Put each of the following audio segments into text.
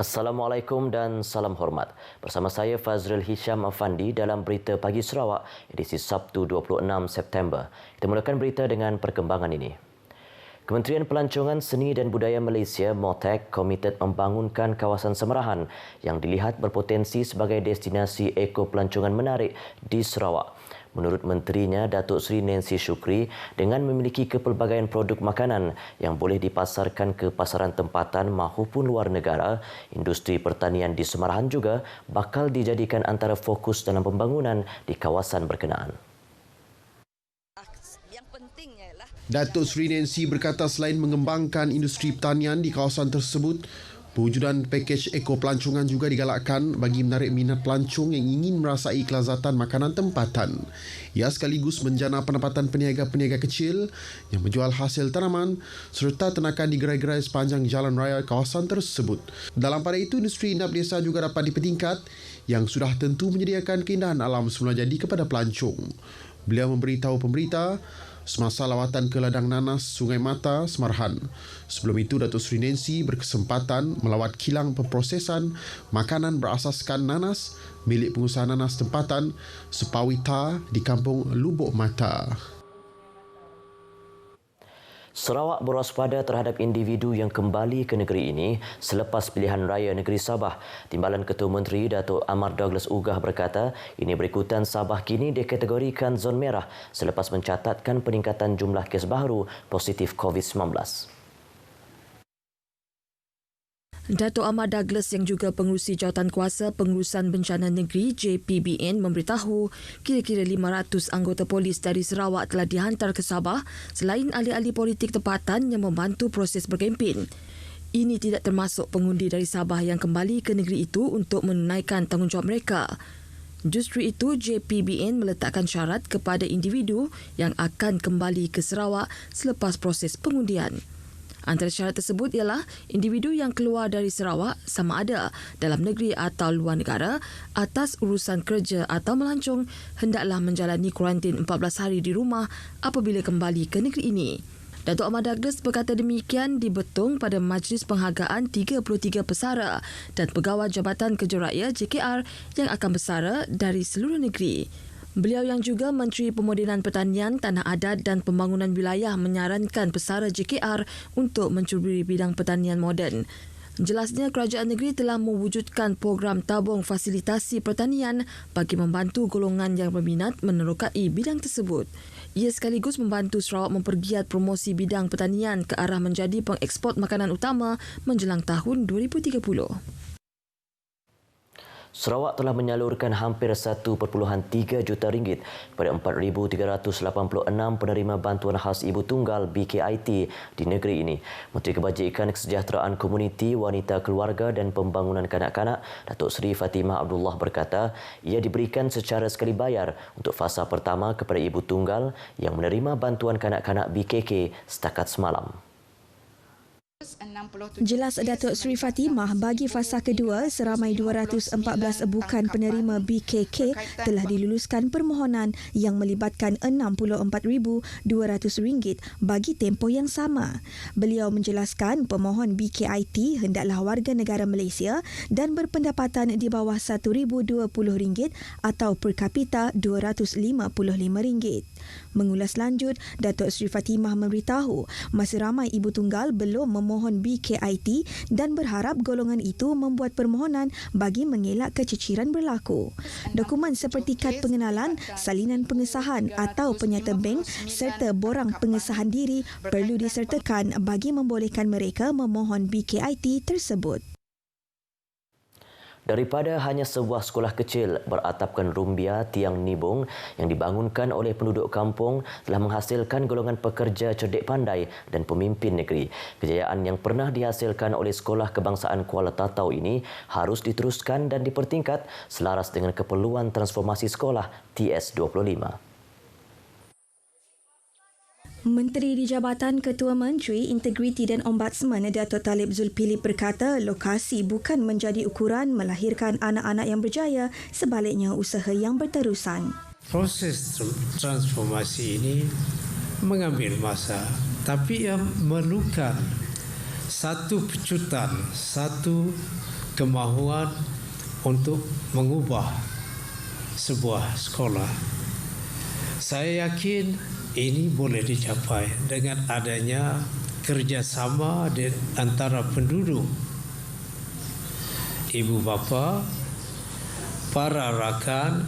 Assalamualaikum dan salam hormat. Bersama saya Fazril Hisham Afandi dalam Berita Pagi Sarawak, edisi Sabtu 26 September. Kita mulakan berita dengan perkembangan ini. Kementerian Pelancongan Seni dan Budaya Malaysia (MOTEC) komited membangunkan kawasan Semerahan yang dilihat berpotensi sebagai destinasi eko-pelancongan menarik di Sarawak. Menurut menterinya, Datuk Seri Nancy Shukri, dengan memiliki kepelbagaian produk makanan yang boleh dipasarkan ke pasaran tempatan maupun luar negara, industri pertanian di Semerahan juga bakal dijadikan antara fokus dalam pembangunan di kawasan berkenaan. Datuk Seri Nancy berkata selain mengembangkan industri pertanian di kawasan tersebut, pewujudan pakej eko pelancongan juga digalakkan bagi menarik minat pelancong yang ingin merasai kelazatan makanan tempatan. Ia sekaligus menjana pendapatan peniaga-peniaga kecil yang menjual hasil tanaman serta ternakan di gerai-gerai sepanjang jalan raya kawasan tersebut. Dalam pada itu, industri indap desa juga dapat dipertingkat yang sudah tentu menyediakan keindahan alam semula jadi kepada pelancong. Beliau memberitahu pemberita semasa lawatan ke ladang nanas Sungai Mata, Semerahan. Sebelum itu, Datuk Seri Nancy berkesempatan melawat kilang pemprosesan makanan berasaskan nanas milik pengusaha nanas tempatan Sepawita di kampung Lubuk Mata. Sarawak berwaspada terhadap individu yang kembali ke negeri ini selepas pilihan raya negeri Sabah. Timbalan Ketua Menteri Datuk Ahmad Douglas Ugah berkata, ini berikutan Sabah kini dikategorikan zon merah selepas mencatatkan peningkatan jumlah kes baru positif COVID-19. Datuk Ahmad Douglas yang juga pengerusi Jawatankuasa Pengurusan Bencana Negeri JPBN memberitahu kira-kira 500 anggota polis dari Sarawak telah dihantar ke Sabah selain ahli-ahli politik tempatan yang membantu proses berkempen. Ini tidak termasuk pengundi dari Sabah yang kembali ke negeri itu untuk menunaikan tanggungjawab mereka. Justru itu, JPBN meletakkan syarat kepada individu yang akan kembali ke Sarawak selepas proses pengundian. Antara syarat tersebut ialah individu yang keluar dari Sarawak sama ada dalam negeri atau luar negara atas urusan kerja atau melancong hendaklah menjalani kuarantin 14 hari di rumah apabila kembali ke negeri ini. Datuk Ahmad Douglas berkata demikian di Betong pada Majlis Penghargaan 33 pesara dan pegawai Jabatan Kerja Raya JKR yang akan bersara dari seluruh negeri. Beliau yang juga Menteri Pemodenan Pertanian, Tanah Adat dan Pembangunan Wilayah menyarankan pesara JKR untuk mencuburi bidang pertanian moden. Jelasnya kerajaan negeri telah mewujudkan program tabung fasilitasi pertanian bagi membantu golongan yang berminat menerokai bidang tersebut. Ia sekaligus membantu Sarawak mempergiat promosi bidang pertanian ke arah menjadi pengeksport makanan utama menjelang tahun 2030. Sarawak telah menyalurkan hampir 1.3 juta ringgit kepada 4,386 penerima bantuan khas ibu tunggal BKIT di negeri ini. Menteri Kebajikan Kesejahteraan Komuniti, Wanita Keluarga dan Pembangunan Kanak-kanak, Datuk Seri Fatimah Abdullah berkata, ia diberikan secara sekali bayar untuk fasa pertama kepada ibu tunggal yang menerima bantuan kanak-kanak BKK setakat semalam. Jelas Datuk Seri Fatimah, bagi fasa kedua, seramai 214 bukan penerima BKK telah diluluskan permohonan yang melibatkan RM64,200 bagi tempoh yang sama. Beliau menjelaskan pemohon BKIT hendaklah warga negara Malaysia dan berpendapatan di bawah RM1,020 atau per kapita RM255. Mengulas lanjut, Datuk Seri Fatimah memberitahu masih ramai ibu tunggal belum memohon BKIT dan berharap golongan itu membuat permohonan bagi mengelak keciciran berlaku. Dokumen seperti kad pengenalan, salinan pengesahan atau penyata bank serta borang pengesahan diri perlu disertakan bagi membolehkan mereka memohon BKIT tersebut. Daripada hanya sebuah sekolah kecil beratapkan rumbia tiang nibung yang dibangunkan oleh penduduk kampung telah menghasilkan golongan pekerja cerdik pandai dan pemimpin negeri. Kejayaan yang pernah dihasilkan oleh Sekolah Kebangsaan Kuala Tatau ini harus diteruskan dan dipertingkat selaras dengan keperluan transformasi sekolah TS25. Menteri di Jabatan Ketua Menteri, Integriti dan Ombudsman Datuk Talib Zulkifli berkata lokasi bukan menjadi ukuran melahirkan anak-anak yang berjaya, sebaliknya usaha yang berterusan. Proses transformasi ini mengambil masa, tapi ia memerlukan satu pecutan, satu kemahuan untuk mengubah sebuah sekolah. Saya yakin ini boleh dicapai dengan adanya kerjasama di antara penduduk, ibu bapa, para rakan,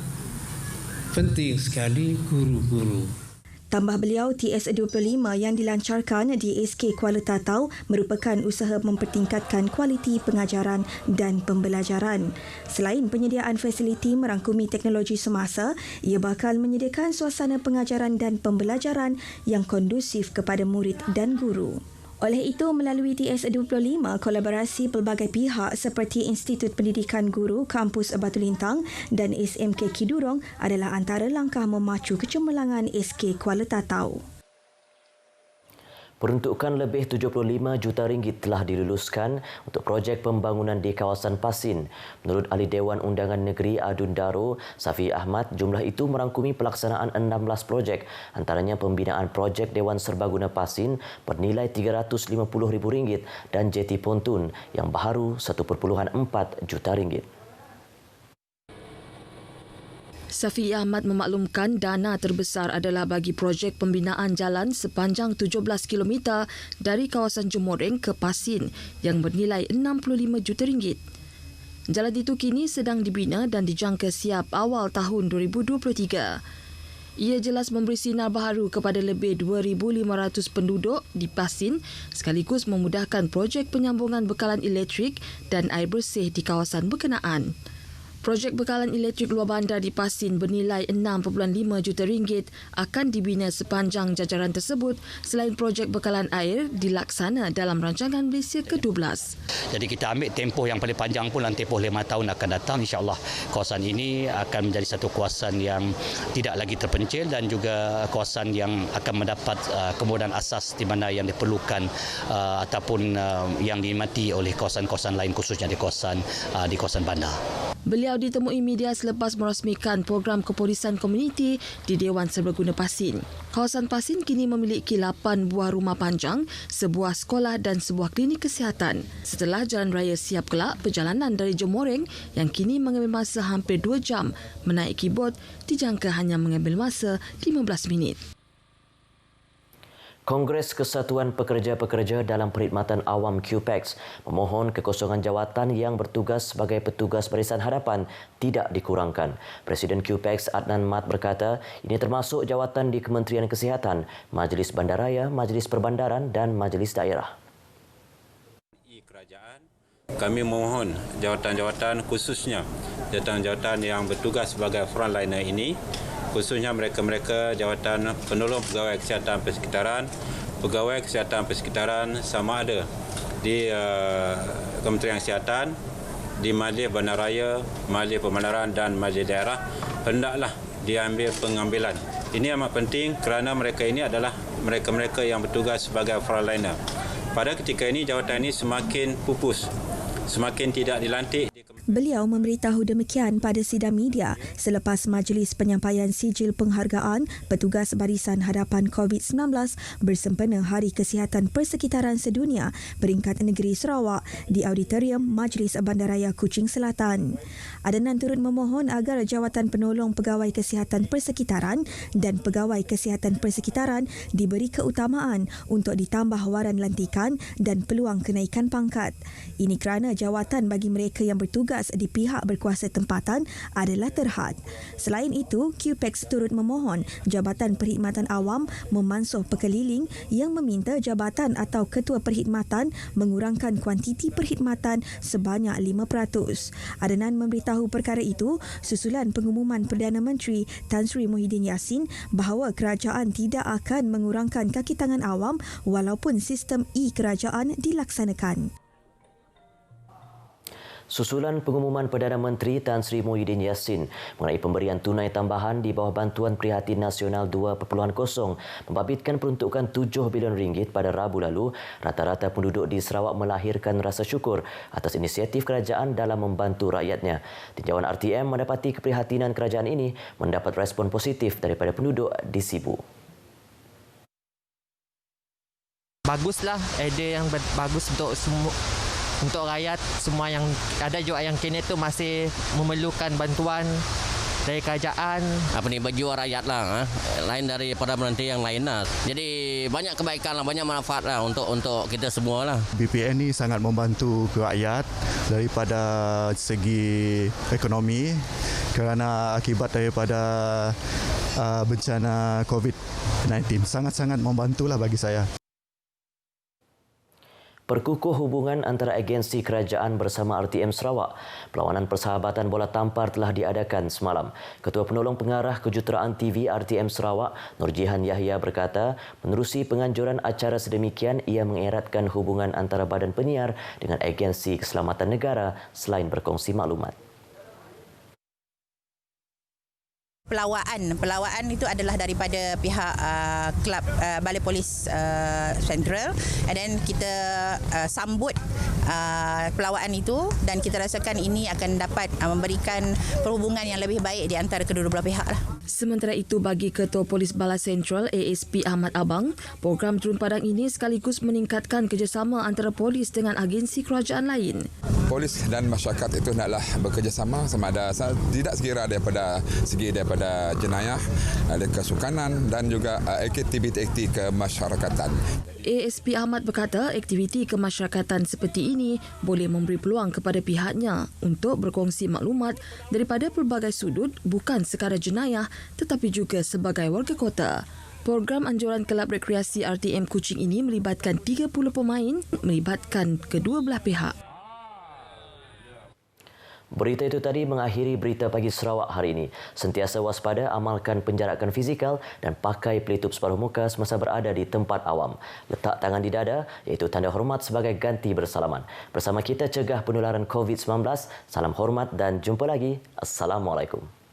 penting sekali guru-guru. Tambah beliau, TS25 yang dilancarkan di SK Kuala Tatau merupakan usaha mempertingkatkan kualiti pengajaran dan pembelajaran. Selain penyediaan fasiliti merangkumi teknologi semasa, ia bakal menyediakan suasana pengajaran dan pembelajaran yang kondusif kepada murid dan guru. Oleh itu, melalui TS25, kolaborasi pelbagai pihak seperti Institut Pendidikan Guru Kampus Batu Lintang dan SMK Kidurong adalah antara langkah memacu kecemerlangan SK Kuala Tatau. Peruntukan lebih 75 juta ringgit telah diluluskan untuk projek pembangunan di kawasan Pasin. Menurut Ahli Dewan Undangan Negeri Adun Daro, Safi Ahmad, jumlah itu merangkumi pelaksanaan 16 projek, antaranya pembinaan projek Dewan Serbaguna Pasin bernilai RM350,000 dan jeti pontun yang baharu 1.4 juta ringgit. Safi Ahmad memaklumkan dana terbesar adalah bagi projek pembinaan jalan sepanjang 17 km dari kawasan Jomoreng ke Pasin yang bernilai RM65 juta. Jalan itu kini sedang dibina dan dijangka siap awal tahun 2023. Ia jelas memberi sinar baharu kepada lebih 2,500 penduduk di Pasin sekaligus memudahkan projek penyambungan bekalan elektrik dan air bersih di kawasan berkenaan. Projek bekalan elektrik luar bandar di Pasin bernilai RM6.5 juta akan dibina sepanjang jajaran tersebut selain projek bekalan air dilaksana dalam rancangan Malaysia ke-12. Jadi kita ambil tempoh yang paling panjang pun dalam tempoh 5 tahun akan datang. InsyaAllah kawasan ini akan menjadi satu kawasan yang tidak lagi terpencil dan juga kawasan yang akan mendapat kemudahan asas di mana yang diperlukan ataupun yang dinikmati oleh kawasan-kawasan lain khususnya di kawasan bandar. Beliau ditemui media selepas merasmikan program kepolisan komuniti di Dewan Serbaguna Pasin. Kawasan Pasin kini memiliki 8 buah rumah panjang, sebuah sekolah dan sebuah klinik kesihatan. Setelah jalan raya siap kelak, perjalanan dari Jomoreng yang kini mengambil masa hampir 2 jam menaiki bot dijangka hanya mengambil masa 15 minit. Kongres Kesatuan Pekerja-Pekerja dalam Perkhidmatan Awam QPEX memohon kekosongan jawatan yang bertugas sebagai petugas barisan hadapan tidak dikurangkan. Presiden QPEX Adnan Mat berkata ini termasuk jawatan di Kementerian Kesihatan, Majlis Bandaraya, Majlis Perbandaran dan Majlis Daerah. Kami mohon jawatan-jawatan khususnya jawatan-jawatan yang bertugas sebagai frontliner ini, khususnya mereka-mereka jawatan penolong pegawai kesihatan persekitaran sama ada di Kementerian Kesihatan, di Majlis Bandaraya, Majlis Perbandaran dan Majlis Daerah hendaklah diambil pengambilan. Ini amat penting kerana mereka ini adalah mereka-mereka yang bertugas sebagai frontliner. Pada ketika ini jawatan ini semakin pupus, semakin tidak dilantik. Beliau memberitahu demikian pada sidang media selepas majlis penyampaian sijil penghargaan petugas barisan hadapan COVID-19 bersempena Hari Kesihatan Persekitaran Sedunia peringkat negeri Sarawak di Auditorium Majlis Bandaraya Kuching Selatan. Adnan turut memohon agar jawatan penolong pegawai kesihatan persekitaran dan pegawai kesihatan persekitaran diberi keutamaan untuk ditambah waran lantikan dan peluang kenaikan pangkat. Ini kerana jawatan bagi mereka yang bertugas di pihak berkuasa tempatan adalah terhad. Selain itu, QPEX turut memohon Jabatan Perkhidmatan Awam memansuh pekeliling yang meminta jabatan atau ketua perkhidmatan mengurangkan kuantiti perkhidmatan sebanyak 5%. Adnan memberitahu perkara itu susulan pengumuman Perdana Menteri Tan Sri Muhyiddin Yassin bahawa kerajaan tidak akan mengurangkan kaki tangan awam walaupun sistem e-kerajaan dilaksanakan. Susulan pengumuman Perdana Menteri Tan Sri Muhyiddin Yassin mengenai pemberian tunai tambahan di bawah Bantuan Prihatin Nasional 2.0 membabitkan peruntukan RM7 bilion pada Rabu lalu, rata-rata penduduk di Sarawak melahirkan rasa syukur atas inisiatif kerajaan dalam membantu rakyatnya. Tinjauan RTM mendapati keprihatinan kerajaan ini mendapat respon positif daripada penduduk di Sibu. Baguslah idea yang bagus untuk untuk rakyat semua yang ada juga yang kini tu masih memerlukan bantuan dari kerajaan. Baju rakyat lah, lain daripada menteri yang lain lah. Jadi banyak kebaikan lah, banyak manfaat lah untuk kita semua lah. BPN ni sangat membantu ke rakyat daripada segi ekonomi kerana akibat daripada bencana COVID-19. Sangat-sangat membantulah bagi saya. Perkukuh hubungan antara agensi kerajaan bersama RTM Sarawak. Perlawanan persahabatan bola tampar telah diadakan semalam. Ketua Penolong Pengarah Kejuruteraan TV RTM Sarawak, Nurjihan Yahya berkata, menerusi penganjuran acara sedemikian, ia mengeratkan hubungan antara badan penyiar dengan agensi keselamatan negara selain berkongsi maklumat. Pelawaan itu adalah daripada pihak kelab Balai Polis Sentral, and then kita sambut pelawaan itu dan kita rasakan ini akan dapat memberikan perhubungan yang lebih baik di antara kedua-dua belah pihak lah. Sementara itu, bagi Ketua Polis Balai Sentral ASP Ahmad Abang, program Turun Padang ini sekaligus meningkatkan kerjasama antara polis dengan agensi kerajaan lain. Polis dan masyarakat itu hendaklah bekerjasama sama ada tidak sekira daripada jenayah, ada kesukanan dan juga aktiviti kemasyarakatan. ASP Ahmad berkata aktiviti kemasyarakatan seperti ini boleh memberi peluang kepada pihaknya untuk berkongsi maklumat daripada pelbagai sudut, bukan sekadar jenayah tetapi juga sebagai warga kota. Program anjuran kelab rekreasi RTM Kuching ini melibatkan 30 pemain, melibatkan kedua belah pihak. Berita itu tadi mengakhiri Berita Pagi Sarawak hari ini. Sentiasa waspada, amalkan penjarakan fizikal dan pakai pelitup separuh muka semasa berada di tempat awam. Letak tangan di dada iaitu tanda hormat sebagai ganti bersalaman. Bersama kita cegah penularan COVID-19. Salam hormat dan jumpa lagi. Assalamualaikum.